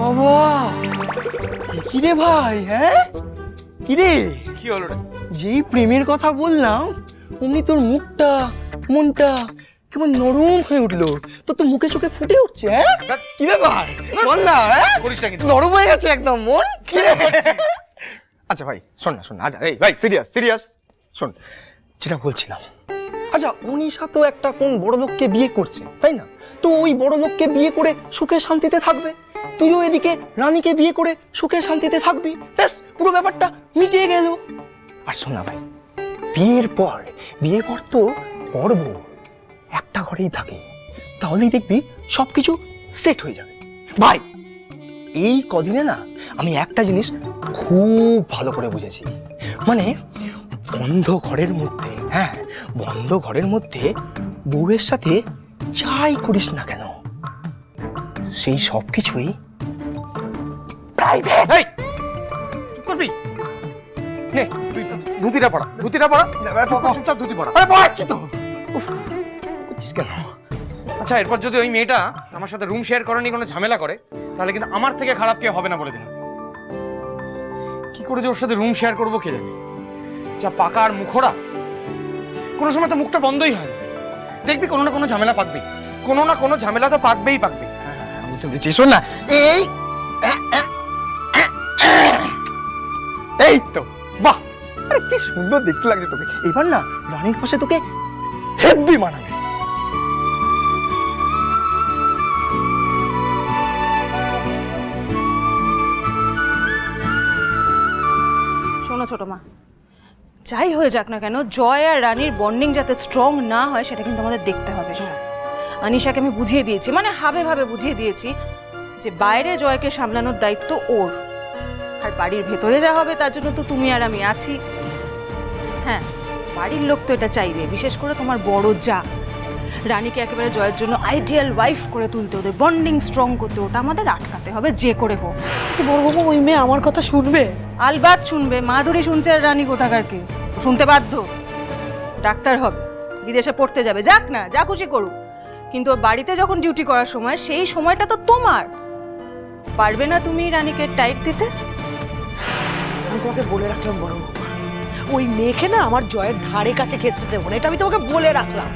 বাবা কি রে ভাই, হ্যাঁ কি রে? কি হলো রে? যেই প্রেমের কথা বললাম অমনি তোর মুখটা মনটা কেমন নরম হয়ে উঠলো। তো মুখে চোখে ফুটে উঠছে। হ্যাঁ কি ব্যাপার বল না। হ্যাঁ করিস না কিন্তু। নরম হয়ে গেছে একদম মন। কি রে? আচ্ছা ভাই শোন না, শোন আচ্ছা এই ভাই সিরিয়াস সিরিয়াস শোন যেটা বলছিলাম। আচ্ছা উনিশা তো একটা কোন বড় লোককে বিয়ে করছে তাই না? তো ওই বড় লোককে বিয়ে করে সুখে শান্তিতে থাকবে, তুইও এদিকে রানীকে বিয়ে করে সুখে শান্তিতে থাকবি, ব্যাস পুরো ব্যাপারটা মিটিয়ে গেল। আর শোন না ভাই, বিয়ের পর তো বড় বউ একটা ঘরেই থাকে, তাহলেই দেখবি সবকিছু সেট হয়ে যাবে। ভাই এই কদিনে না আমি একটা জিনিস খুব ভালো করে বুঝেছি, মানে বন্ধ ঘরের মধ্যে, হ্যাঁ বন্ধ ঘরের মধ্যে বউয়ের সাথে যাই করিস না কেন সেই সব কিছুই প্রাইভেট। এই চুপ করবি? নে তুই ধুতিটা পড়া, ধুতিটা পড়া। চুপচাপ ধুতি পড়া। আরে পড়াচ্ছি তো। উফ, করছিস কেন? আচ্ছা এরপর যদি ওই মেয়েটা আমার সাথে রুম শেয়ার করার নিয়ে কোনো ঝামেলা করে তাহলে কিন্তু আমার থেকে খারাপ কেউ হবে না বলে দিলাম। কি করে যে ওর সাথে রুম শেয়ার করবো কে জানে। যা পাকা আর মুখোরা, কোনো সময় তো মুখটা বন্ধই হয় না। দেখবি কোনো না কোনো ঝামেলা পাকবেই, কোনো না কোনো ঝামেলা তো পাকবেই পাকবে। বুঝতে পেরেছি। শোন না এই তো বাহ, আরে কি সুন্দর দেখতে লাগছে তোকে। এবার না রানীর পাশে তোকে হেব্বি মানাবে। শোনো ছোট মা, যাই হয়ে যাক না কেন জয় আর রানীর বন্ডিং যাতে স্ট্রং না হয় সেটা কিন্তু আমাদের দেখতে হবে। আনিশাকে আমি বুঝিয়ে দিয়েছি, মানে ভাবে বুঝিয়ে দিয়েছি যে বাইরে জয়কে সামলানোর দায়িত্ব ওর, আর বাড়ির ভেতরে যা হবে তার জন্য তো তুমি আর আমি আছি। হ্যাঁ বাড়ির লোক তো এটা চাইবে, বিশেষ করে তোমার বড় যা। রানীকে একেবারে জয়ের জন্য আইডিয়াল ওয়াইফ করে তুলতে, ওদের বন্ডিং স্ট্রং করতে, ওটা আমাদের আটকাতে হবে যে করে হোক। বড়বাবু ওই মেয়ে আমার কথা শুনবে? আলবাত শুনবে, মাধুরী শুনছে আর রানী কোথাকারকে শুনতে বাধ্য। ডাক্তার হবে, বিদেশে পড়তে যাবে, যাক না, যা খুশি করুক, কিন্তু ওর বাড়িতে যখন ডিউটি করার সময় সেই সময়টা তো তোমার। পারবে না তুমি রানীকে টাইট দিতে? আমি তোমাকে বলে রাখলাম বড়বাবু, ওই মেয়েকে না আমার জয়ের ধারে কাছে ঘেঁচতে দেবো না, এটা আমি তোমাকে বলে রাখলাম।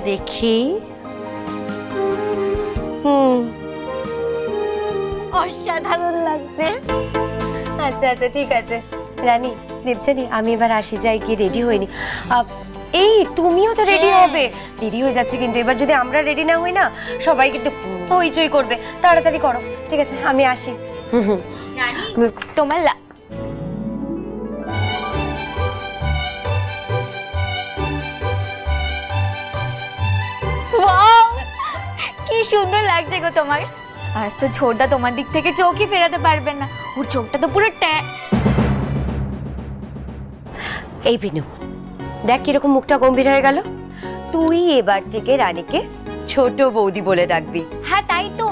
দেখি, অসাধারণ লাগছে। আচ্ছা আচ্ছা ঠিক আছে রানী, দেবজানি আমি এবার আসি, যাই গিয়ে রেডি হইনি। এই তুমিও তো রেডি হবে, দেরি হয়ে যাচ্ছে কিন্তু। এবার যদি আমরা রেডি না হই না সবাই কিন্তু হইচই করবে, তাড়াতাড়ি করো। ঠিক আছে আমি আসি। তোমার কি সুন্দর লাগছে গো তোমাকে। আজ তো ছোটদা তোমার দিক থেকে চোখই ফেরাতে পারবেন না, ওর চোখটা তো পুরো এই বিনু দেখ কিরকম মুখটা গম্ভীর হয়ে গেল। তুই এবার থেকে রানীকে ছোট বৌদি বলে ডাকবি। হ্যাঁ তাই তো,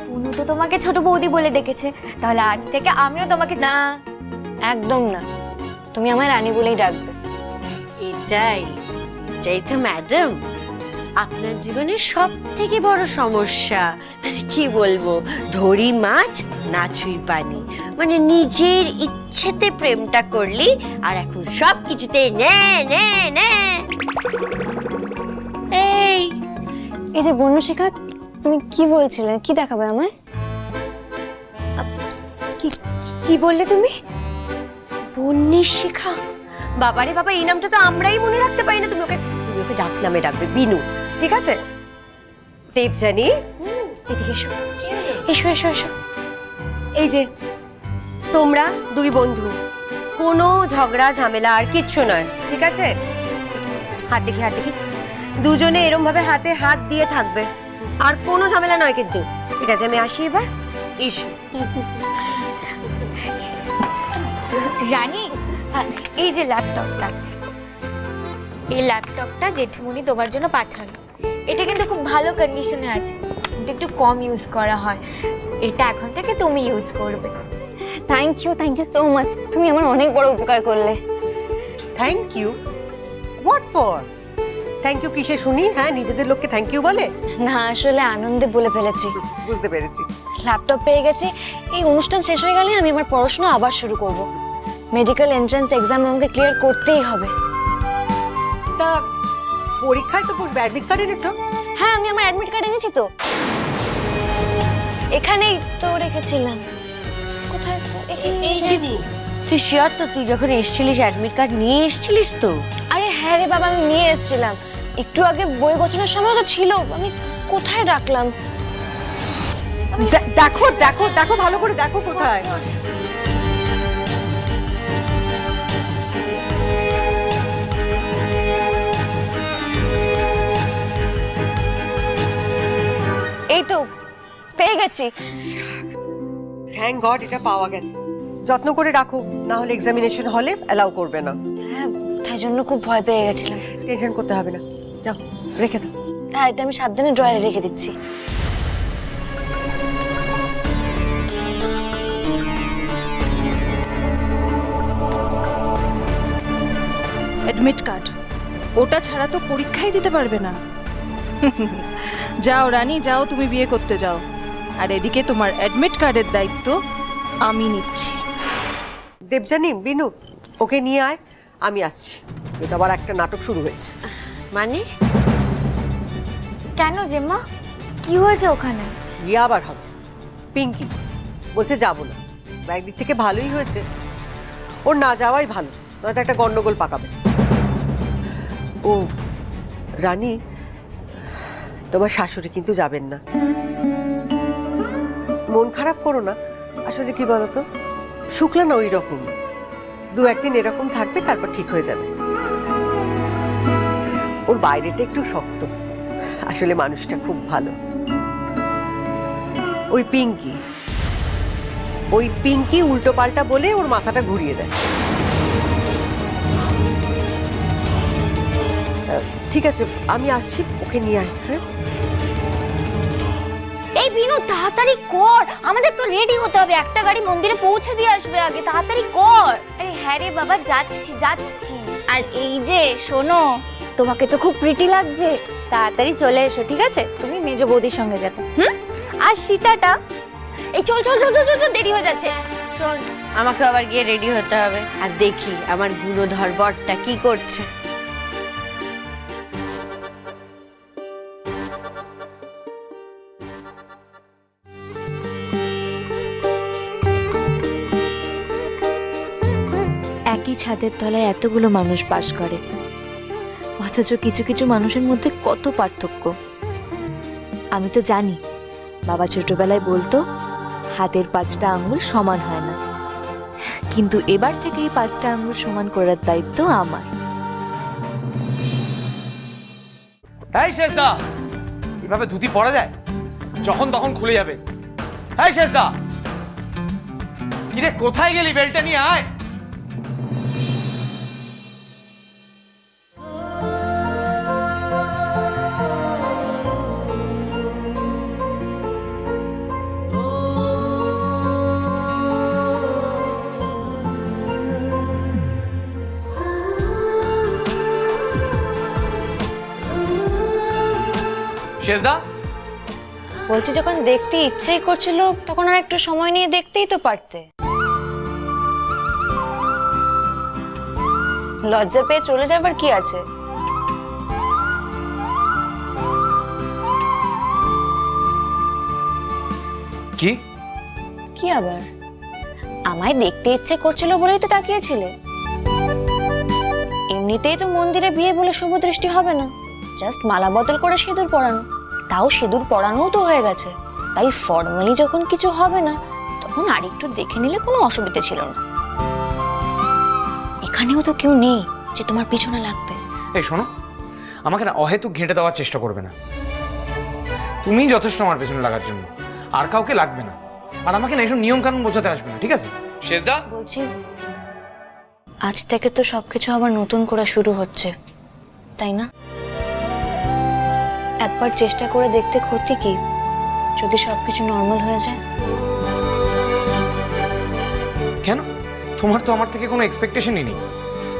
পুনু তো তোমাকে ছোট বৌদি বলে ডেকেছে, তাহলে আজ থেকে আমিও তোমাকে না, একদম না, তুমি আমায় রানী বলেই ডাকবে। এটাই তো ম্যাডাম আপনার জীবনের সব থেকে বড় সমস্যা। মানে কি বলবো, ধরি মাছ না ছুঁই পানি, মানে নিজের ইচ্ছেতে প্রেমটা করলি আর এখন সব কিছুতে নে নে নে। এই যে বর্ণশিখা, তুমি কি বলছিলে, কি দেখাবে আমায়? কি বললে তুমি? বর্ণশিখা? বাবারে বাবা, এই নামটা তো আমরাই মনে রাখতে পারি না। তুমি ওকে ডাক নামে ডাকবে, বিনু, ঠিক আছে? দেবজানি এদিকে এসো, এসো এসো এসো। এই যে তোমরা দুই বন্ধু, কোনো ঝগড়া ঝামেলা আর কিচ্ছু নয়, ঠিক আছে? হাত দেখি দুজনে এরম ভাবে হাতে হাত দিয়ে থাকবে, আর কোনো ঝামেলা নয় কিন্তু, ঠিক আছে? আমি আসি এবার। ইস, রানী, এই যে ল্যাপটপটা, এই ল্যাপটপটা জেঠুমনি তোমার জন্য পাঠালো। এটা কিন্তু খুব ভালো কন্ডিশনে আছে, কিন্তু একটু কম ইউজ করা হয়। এটা এখন থেকে তুমি ইউজ করবে। থ্যাংক ইউ সো মাচ, তুমি আমার অনেক বড় উপকার করলে। Thank you? What for? Thank you কিসে শুনি? হ্যাঁ, নিজেদের লোককে থ্যাংক ইউ বলে? না, আসলে আনন্দে বলে ফেলেছি। বুঝতে পেরেছি। ল্যাপটপ পেয়ে গেছি, এই অনুষ্ঠান শেষ হয়ে গেলে আমি আমার পড়াশোনা আবার শুরু করব। মেডিকেল এন্ট্রান্স এক্সাম আমাকে ক্লিয়ার করতেই হবে। তা পরীক্ষায় তো বসবে, অ্যাডমিট কার্ড এনেছো? হ্যাঁ, আমি আমার অ্যাডমিট কার্ড এনেছি তো, এখানেই তো রেখেছিলাম। কোথায়? তুই শিওর তো? তুই যখন এসেছিলিস অ্যাডমিট কার্ড নিয়ে এসেছিলিস তো? আরে হ্যাঁ রে বাবা, আমি নিয়ে এসেছিলাম। একটু আগে বই গোছানোর সময় তো ছিল, আমি কোথায় রাখলাম? দেখো দেখো দেখো, ভালো করে দেখো কোথায়। এই তো পেয়ে গেছি। থ্যাংক গড, এটা পাওয়া গেছে। যত্ন করে রাখো, না হলে এক্সামিনেশন হলে অ্যালাউ করবে না। হ্যাঁ, তাই জন্য খুব ভয় পেয়ে গেছিলাম। টেনশন করতে হবে না, যাও রেখে দাও। হ্যাঁ, এটা আমি সাবধানে ড্রয়ারে রেখে দিচ্ছি। অ্যাডমিট কার্ড, ওটা ছাড়া তো পরীক্ষাই দিতে পারবে না। যাও রানী, যাও, তুমি বিয়ে করতে যাও। আর এদিকে তোমার অ্যাডমিট কার্ডের দায়িত্ব আমি নিচ্ছি। দেবজানি, বিনু, ওকে নিয়ে আয়, আমি আসছি। এটা আবার একটা নাটক শুরু হয়েছে। মানে কেন জেম্মা, কি হয়েছে ওখানে? কি আবার হবে? পিঙ্কি বলছে যাবো না। একদিক থেকে ভালোই হয়েছে, ওর না যাওয়াই ভালো, নয়তো একটা গন্ডগোল পাকাবে। ও রানী, তোমার শাশুড়ি কিন্তু যাবেন না। মন খারাপ করো না। আসলে কি বলতো, শুক্লা না ওই রকম, দু একদিন এরকম থাকবে, তারপর ঠিক হয়ে যাবে। ওর বাইরেটা একটু শক্ত, আসলে মানুষটা খুব ভালো। ওই পিঙ্কি উল্টো পাল্টা বলে ওর মাথাটা ঘুরিয়ে দেয়। ঠিক আছে, আমি আসছি, ওকে নিয়ে আয়। হ্যাঁ, এই বিনু, তাড়াতাড়ি কর, আমাদের তো রেডি হতে হবে। একটা গাড়ি মন্দিরে পৌঁছে দিয়ে আসবে আগে, তাড়াতাড়ি কর। আরে হ্যাঁ রে বাবা, যাচ্ছি। আর এই যে শোনো, তোমাকে তো খুব প্রিটি লাগছে, তাড়াতাড়ি চলে এসো, ঠিক আছে? তুমি মেজো বৌদির সঙ্গে যাবে। আর সীতাটা, এই চল, দেরি হয়ে যাচ্ছে। শোন, আমাকে আবার গিয়ে রেডি হতে হবে, আর দেখি আমার গুণধর বরটা কি করছে। একই ছাদের তলায় এতগুলো মানুষ বাস করে, অথচ কিছু কিছু মানুষের মধ্যে কত পার্থক্য। আমি তো জানি, বাবা ছোটবেলায় বলতো হাতের 5টা আঙ্গুল সমান হয় না, কিন্তু এবার থেকে এই 5টা আঙ্গুল সমান করার দায়িত্ব আমার। এই শেষদা, এভাবে ধুতি পরা যায়? যখন তখন খুলে যাবে। এই শেষদা, কিরে কোথায় গেলি? বেলটা নিয়ে আয়। শেষদা, বলছি, যখন দেখতে ইচ্ছেই করছিল তখন আর একটু সময় নিয়ে দেখতেই তো পারতে। লজ্জা পেয়ে চলে যাবার কি আছে? কি কি আবার? আমায় দেখতে ইচ্ছে করছিল বলেই তো তাকিয়েছিলে। এমনিতেই তো মন্দিরে বিয়ে বলে শুভ দৃষ্টি হবে না, জাস্ট মালা বদল করে সিঁদুর পরানো, তাও সিঁদুর পরানোও তো হয়ে গেছে। তাই ফর্মালি যখন কিছু হবে না, তখন আরেকটু দেখে নিলে কোনো অসুবিধা ছিল না। এখানেও তো কেউ নেই যে তোমার পিছনে লাগবে। এই শোনো, আমাকে না অহেতুক ঘেঁটে দেওয়ার চেষ্টা করবে না। তুমিই যথেষ্ট আমার পেছনে লাগার জন্য, আর কাউকে লাগবে না। আর আমাকে না এসব নিয়ম কানুন বোঝাতে আসবে না, ঠিক আছে? শেষদা, বলছি আজ থেকে তো সবকিছু আবার নতুন করে শুরু হচ্ছে, তাই না? একবার চেষ্টা করে দেখতে ক্ষতি কি, যদি সবকিছু নর্মাল হয়ে যায়? কেন? তোমার তো আমার থেকে কোনো এক্সপেকটেশনই নেই,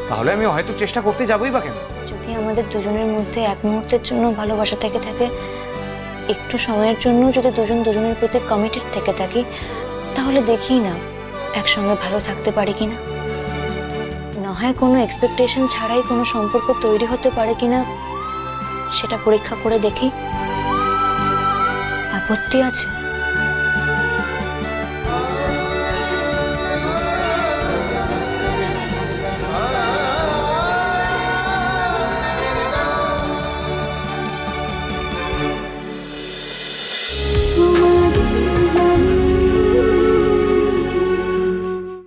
তাহলে আমি হয়তো চেষ্টা করতে যাবোই বা কেন? যদি আমাদের দুজনের মধ্যে এক মুহূর্তের জন্য ভালোবাসা থেকে থাকে, একটু সময়ের জন্য যদি দুজন দুজনের প্রতি কমিটেড থেকে থাকি, তাহলে দেখি না একসঙ্গে ভালো থাকতে পারি কিনা। না হয় কোনো এক্সপেকটেশন ছাড়াই কোনো সম্পর্ক তৈরি হতে পারে কিনা সেটা পরীক্ষা করে দেখি। আপত্তি আছে?